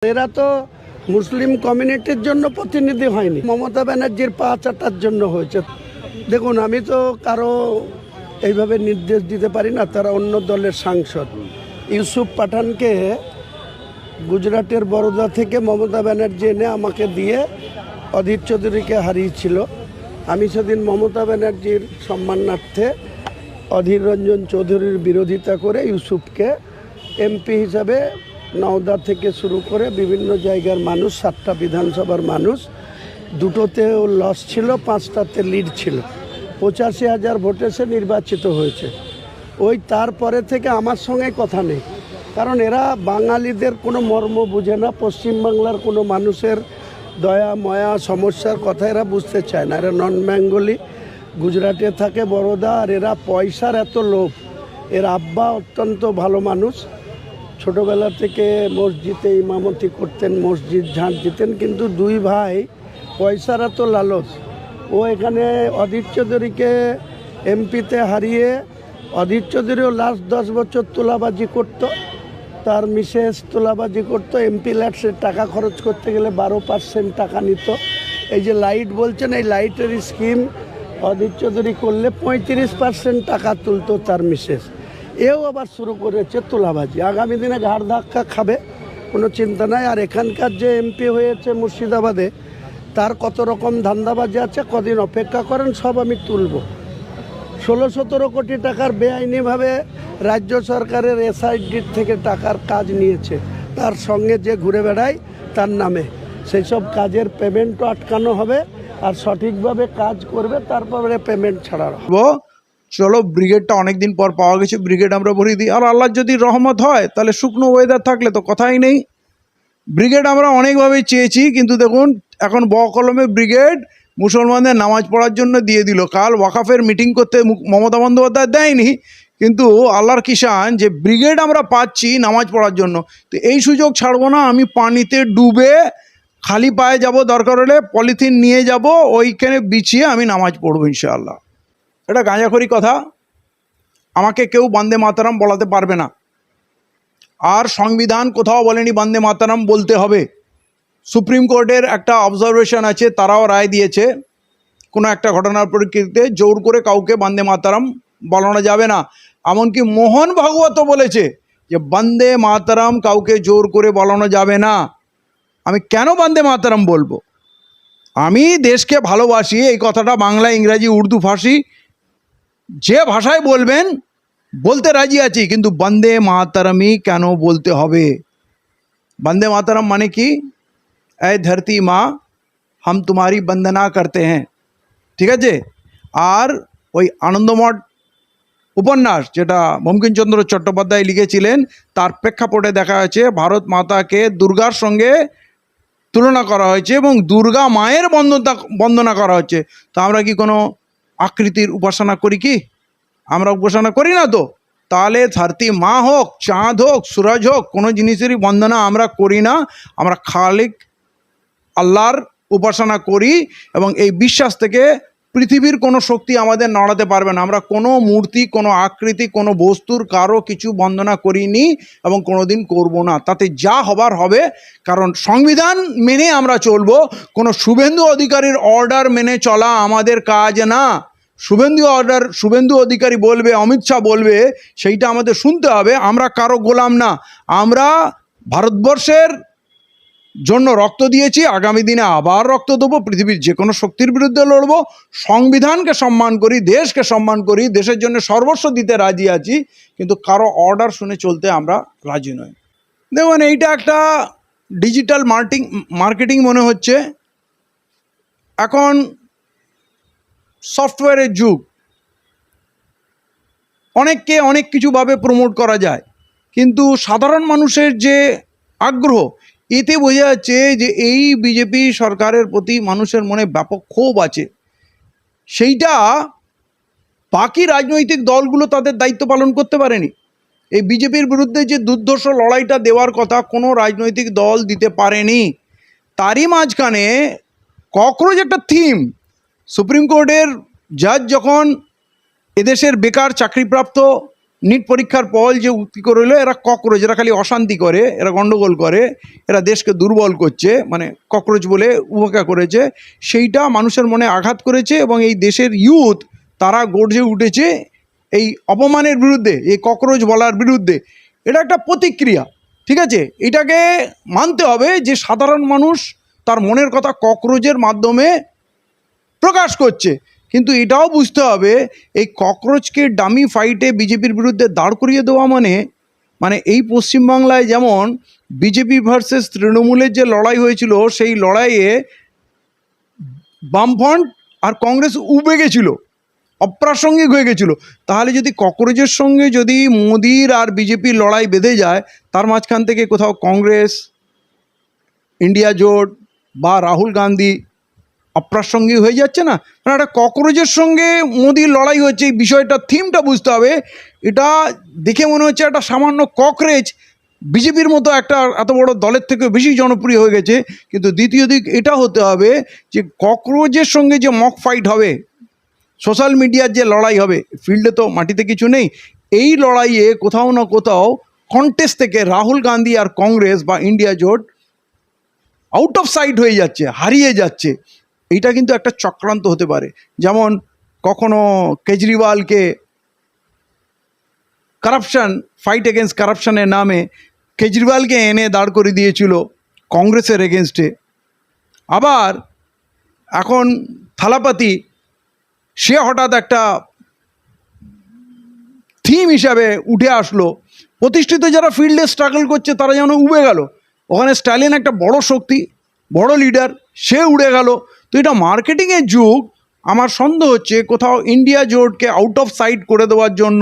এরা তো মুসলিম কমিউনিটির জন্য প্রতিনিধি হয়নি, মমতা ব্যানার্জির পা চাটার জন্য হয়েছে। দেখুন, আমি তো কারো এইভাবে নির্দেশ দিতে পারি না, তারা অন্য দলের সাংসদ। ইউসুফ পাঠানকে গুজরাটের বরোদা থেকে মমতা ব্যানার্জি এনে আমাকে দিয়ে অধীর চৌধুরীকে হারিয়েছিল। আমি সেদিন মমতা ব্যানার্জির সম্মানার্থে অধীর রঞ্জন চৌধুরীর বিরোধিতা করে ইউসুফকে এমপি হিসাবে নওদা থেকে শুরু করে বিভিন্ন জায়গার মানুষ, 7টা বিধানসভার মানুষ, দুটোতেও লস ছিল, 5টাতে লিড ছিল, 85,000 ভোটে সে নির্বাচিত হয়েছে। ওই তারপরে থেকে আমার সঙ্গে কথা নেই, কারণ এরা বাঙালিদের কোনো মর্ম বুঝে না, পশ্চিমবাংলার কোনো মানুষের দয়া ময়া সমস্যার কথা এরা বুঝতে চায় না। এরা নন বেঙ্গলি, গুজরাটে থাকে, বরোদা। আর এরা পয়সার এত লোভ। এর আব্বা অত্যন্ত ভালো মানুষ, ছোটোবেলা থেকে মসজিদে ইমামতি করতেন, মসজিদ ঝাঁট দিতেন, কিন্তু দুই ভাই পয়সার এত লালচ। ও এখানে অধীর চৌধুরীকে এমপিতে হারিয়ে, অধীর চৌধুরীও লাস্ট 10 বছর তোলাবাজি করতো, তার মিসেস তোলাবাজি করতো। এমপি ল্যাটসের টাকা খরচ করতে গেলে 12% টাকা নিত। এই যে লাইট বলছেন, এই লাইটের স্কিম অধীর চৌধুরী করলে 35% টাকা তুলতো তার মিসেস। এও আবার শুরু করেছে তোলাবাজি। আগামী দিনে ঘাড় ধাক্কা খাবে, কোনো চিন্তা নাই। আর এখানকার যে এমপি হয়েছে মুর্শিদাবাদে, তার কত রকম ধান্দাবাজি আছে, কদিন অপেক্ষা করেন, সব আমি তুলব। 16-17 কোটি টাকার বেআইনিভাবে রাজ্য সরকারের এসআইডির থেকে টাকার কাজ নিয়েছে, তার সঙ্গে যে ঘুরে বেড়ায় তার নামে। সেই সব কাজের পেমেন্টও আটকানো হবে, আর সঠিকভাবে কাজ করবে, তারপরে পেমেন্ট ছাড়া হবে। চলো, ব্রিগেডটা অনেকদিন পর পাওয়া গেছে, ব্রিগেড আমরা ভরিয়ে দিই। আর আল্লাহর যদি রহমত হয়, তাহলে শুকনো ওয়েদার থাকলে তো কথাই নেই। ব্রিগেড আমরা অনেকভাবেই চেয়েছি, কিন্তু দেখুন এখন বকলমে ব্রিগেড মুসলমানদের নামাজ পড়ার জন্য দিয়ে দিল। কাল ওয়াকাফের মিটিং করতে মমতা বন্দ্যোপাধ্যায় দেয়নি, কিন্তু আল্লাহর কিষান যে ব্রিগেড আমরা পাচ্ছি নামাজ পড়ার জন্য, তো এই সুযোগ ছাড়বো না। আমি পানিতে ডুবে খালি পায়ে যাব, দরকার হলে পলিথিন নিয়ে যাব, ওইখানে বিছিয়ে আমি নামাজ পড়বো ইনশাআল্লাহ। এটা গাঁজাখড়ি কথা, আমাকে কেউ বন্দে মাতরম বলাতে পারবে না। আর সংবিধান কোথাও বলেনি বন্দে মাতরম বলতে হবে। সুপ্রিম কোর্টের একটা অবজারভেশন আছে, তারাও রায় দিয়েছে, কোনো একটা ঘটনার পরিপ্রেক্ষিতে জোর করে কাউকে বন্দে মাতরম বলানো যাবে না। এমনকি মোহন ভাগবতও বলেছে যে বন্দে মাতরম কাউকে জোর করে বলানো যাবে না। আমি কেন বন্দে মাতরম বলবো? আমি দেশকে ভালোবাসি, এই কথাটা বাংলা, ইংরাজি, উর্দু, ফার্সি যে ভাষায় বলবেন বলতে রাজি আছি, কিন্তু বন্দে মাতরমই কেন বলতে হবে? বন্দে মাতরম মানে কি? এ ধরতি মা হাম তোমারি বন্দনা করতে হ্যাঁ, ঠিক আছে? আর ওই আনন্দমঠ উপন্যাস যেটা বঙ্কিমচন্দ্র চট্টোপাধ্যায় লিখেছিলেন, তার প্রেক্ষাপটে দেখা যাচ্ছে ভারত মাতাকে দুর্গার সঙ্গে তুলনা করা হয়েছে এবং দুর্গা মায়ের বন্দনা করা হচ্ছে। তো আমরা কি কোনো আকৃতির উপাসনা করি? কি আমরা উপাসনা করি না? তো তাহলে ধরতি মা হোক, চাঁদ হোক, সূরজ হোক, কোনো জিনিসেরই বন্দনা আমরা করি না। আমরা খালিক আল্লাহর উপাসনা করি, এবং এই বিশ্বাস থেকে পৃথিবীর কোনো শক্তি আমাদের নড়াতে পারবে না। আমরা কোনো মূর্তি, কোনো আকৃতি, কোনো বস্তুর কারো কিছু বন্দনা করিনি এবং কোনোদিন করব না। তাতে যা হবার হবে, কারণ সংবিধান মেনে আমরা চলবো। কোনো শুভেন্দু অধিকারীর অর্ডার মেনে চলা আমাদের কাজ না। শুভেন্দু অধিকারী বলবে, অমিত শাহ বলবে, সেইটা আমাদের শুনতে হবে। আমরা কারো গোলাম না। আমরা ভারতবর্ষের জন্য রক্ত দিয়েছি, আগামী দিনে আবার রক্ত দেবো, পৃথিবীর যে কোনো শক্তির বিরুদ্ধে লড়বো। সংবিধানকে সম্মান করি, দেশকে সম্মান করি, দেশের জন্য সর্বস্ব দিতে রাজি আছি, কিন্তু কারো অর্ডার শুনে চলতে আমরা রাজি নই। দেখুন, এইটা একটা ডিজিটাল মার্কেটিং মনে হচ্ছে। এখন সফটওয়্যারের যুগ, অনেককে অনেক কিছুভাবে প্রমোট করা যায়, কিন্তু সাধারণ মানুষের যে আগ্রহ, এতে বোঝা যাচ্ছে যে এই বিজেপি সরকারের প্রতি মানুষের মনে ব্যাপক ক্ষোভ আছে। সেইটা বাকি রাজনৈতিক দলগুলো তাদের দায়িত্ব পালন করতে পারেনি। এই বিজেপির বিরুদ্ধে যে দুর্ধর্ষ লড়াইটা দেওয়ার কথা কোনো রাজনৈতিক দল দিতে পারেনি। তারই মাঝখানে ককরোচ একটা থিম। সুপ্রিম কোর্টের জাজ যখন এদেশের বেকার চাকরিপ্রাপ্ত নিট পরীক্ষার ফল যে উক্তি করে হলো এরা ককরোচ, এরা খালি অশান্তি করে, এরা গণ্ডগোল করে, এরা দেশকে দুর্বল করছে, মানে ককরোচ বলে উপেক্ষা করেছে, সেইটা মানুষের মনে আঘাত করেছে এবং এই দেশের ইউথ তারা গর্জে উঠেছে এই অপমানের বিরুদ্ধে, এই ককরোচ বলার বিরুদ্ধে। এটা একটা প্রতিক্রিয়া, ঠিক আছে? এটাকে মানতে হবে যে সাধারণ মানুষ তার মনের কথা ককরোচের মাধ্যমে প্রকাশ করছে, কিন্তু এটাও বুঝতে হবে এই ককরোচকে ডামি ফাইটে বিজেপির বিরুদ্ধে দাঁড় করিয়ে দেওয়া মানে এই পশ্চিমবাংলায় যেমন বিজেপি ভার্সেস তৃণমূলের যে লড়াই হয়েছিল, সেই লড়াইয়ে বামফ্রন্ট আর কংগ্রেস উবে গেছিল, অপ্রাসঙ্গিক হয়ে গেছিল। তাহলে যদি ককরোচের সঙ্গে যদি মোদির আর বিজেপির লড়াই বেঁধে যায়, তার মাঝখান থেকে কোথাও কংগ্রেস, ইন্ডিয়া জোট বা রাহুল গান্ধী অপ্রাসঙ্গিক হয়ে যাচ্ছে না? মানে একটা ককরোচের সঙ্গে মোদির লড়াই হচ্ছে, এই বিষয়টা থিমটা বুঝতে হবে। এটা দেখে মনে হচ্ছে একটা সামান্য ককরেজ বিজেপির মতো একটা এত বড় দলের থেকে বেশি জনপ্রিয় হয়ে গেছে, কিন্তু দ্বিতীয় দিক এটা হতে হবে যে ককরোচের সঙ্গে যে মক ফাইট হবে, সোশ্যাল মিডিয়ার যে লড়াই হবে, ফিল্ডে তো মাটিতে কিছু নেই, এই লড়াইয়ে কোথাও না কোথাও কন্টেস্ট থেকে রাহুল গান্ধী আর কংগ্রেস বা ইন্ডিয়া জোট আউট অফ সাইট হয়ে যাচ্ছে, হারিয়ে যাচ্ছে। এইটা কিন্তু একটা চক্রান্ত হতে পারে। যেমন কখনো কেজরিওয়ালকে কারাপশান, ফাইট এগেনস্ট কারাপশানের নামে কেজরিওয়ালকে এনে দাঁড় করে দিয়েছিল কংগ্রেসের এগেনস্টে। আবার এখন থালাপাতি সে হঠাৎ একটা থিম হিসাবে উঠে আসলো, প্রতিষ্ঠিত যারা ফিল্ডে স্ট্রাগল করছে তারা যেন উবে গেল। ওখানে স্ট্যালিন একটা বড় শক্তি, বড় লিডার, সে উড়ে গেল। তো এটা মার্কেটিংয়ের যুগ। আমার সন্দেহ হচ্ছে কোথাও ইন্ডিয়া জোটকে আউট অফ সাইট করে দেওয়ার জন্য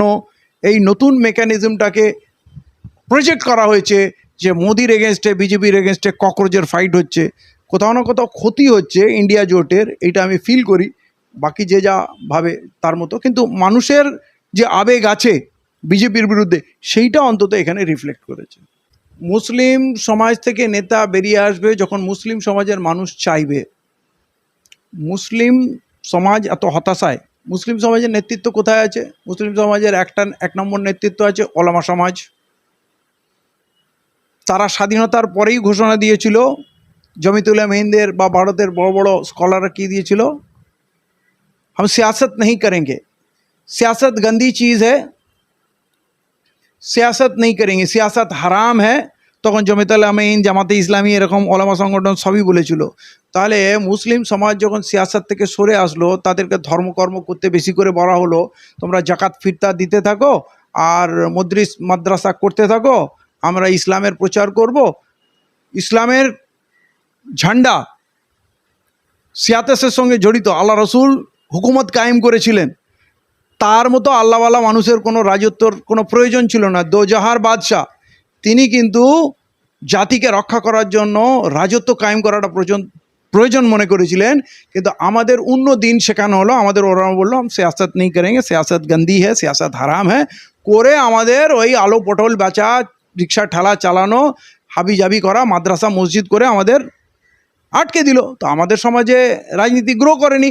এই নতুন মেকানিজমটাকে প্রজেক্ট করা হয়েছে, যে মোদির এগেনস্টে, বিজেপির এগেনস্টে ককরোচের ফাইট হচ্ছে। কোথাও না কোথাও ক্ষতি হচ্ছে ইন্ডিয়া জোটের, এটা আমি ফিল করি। বাকি যে যা ভাবে তার মতো, কিন্তু মানুষের যে আবেগ আছে বিজেপির বিরুদ্ধে, সেইটা অন্তত এখানে রিফ্লেক্ট করেছে। মুসলিম সমাজ থেকে নেতা বেরিয়ে আসবে যখন মুসলিম সমাজের মানুষ চাইবে। মুসলিম সমাজ এত হতাশায়, মুসলিম সমাজের নেতৃত্ব কোথায় আছে? মুসলিম সমাজের এক নম্বর নেতৃত্ব আছে ওলামা সমাজ। তারা স্বাধীনতার পরেই ঘোষণা দিয়েছিল, জমিতুল্লাহ মেহিনদের বা ভারতের বড় বড় স্কলাররা কী দিয়েছিল? हम सियासत नहीं करेंगे, सियासत गंदी चीज़ है, सियासत नहीं करेंगे, सियासत হারাম হ্যাঁ। তখন জমিতুল্লাহ মেহিন, জামাতে ইসলামী, এরকম ওলামা সংগঠন সবই বলেছিল। তাহলে মুসলিম সমাজ যখন সিয়াসত থেকে সরে আসলো, তাদেরকে ধর্মকর্ম করতে বেশি করে বলা হলো, তোমরা জাকাত ফিতরা দিতে থাকো আর মদ্রিস মাদ্রাসা করতে থাকো, আমরা ইসলামের প্রচার করব। ইসলামের ঝান্ডা সিয়াসতের সঙ্গে জড়িত, আল্লাহ রসুল হুকুমত কায়েম করেছিলেন, তার মতো আল্লাহওয়ালা মানুষের কোনো রাজত্বর কোনো প্রয়োজন ছিল না। দোজাহার বাদশাহ, তিনি কিন্তু জাতিকে রক্ষা করার জন্য রাজত্ব কায়েম করাটা প্রয়োজন মনে করেছিলেন। কিন্তু আমাদের অন্য দিন শেখানো হলো, আমাদের ওরা বললো हम सियासत नहीं करेंगे, सियासत गंदी है, सियासत হারাম है করে আমাদের ওই আলো পটল বেচা, রিক্সা ঠেলা চালানো, হাবি জাবি করা, মাদ্রাসা মসজিদ করে আমাদের আটকে দিল। তো আমাদের সমাজে রাজনীতি গ্রো করেনি।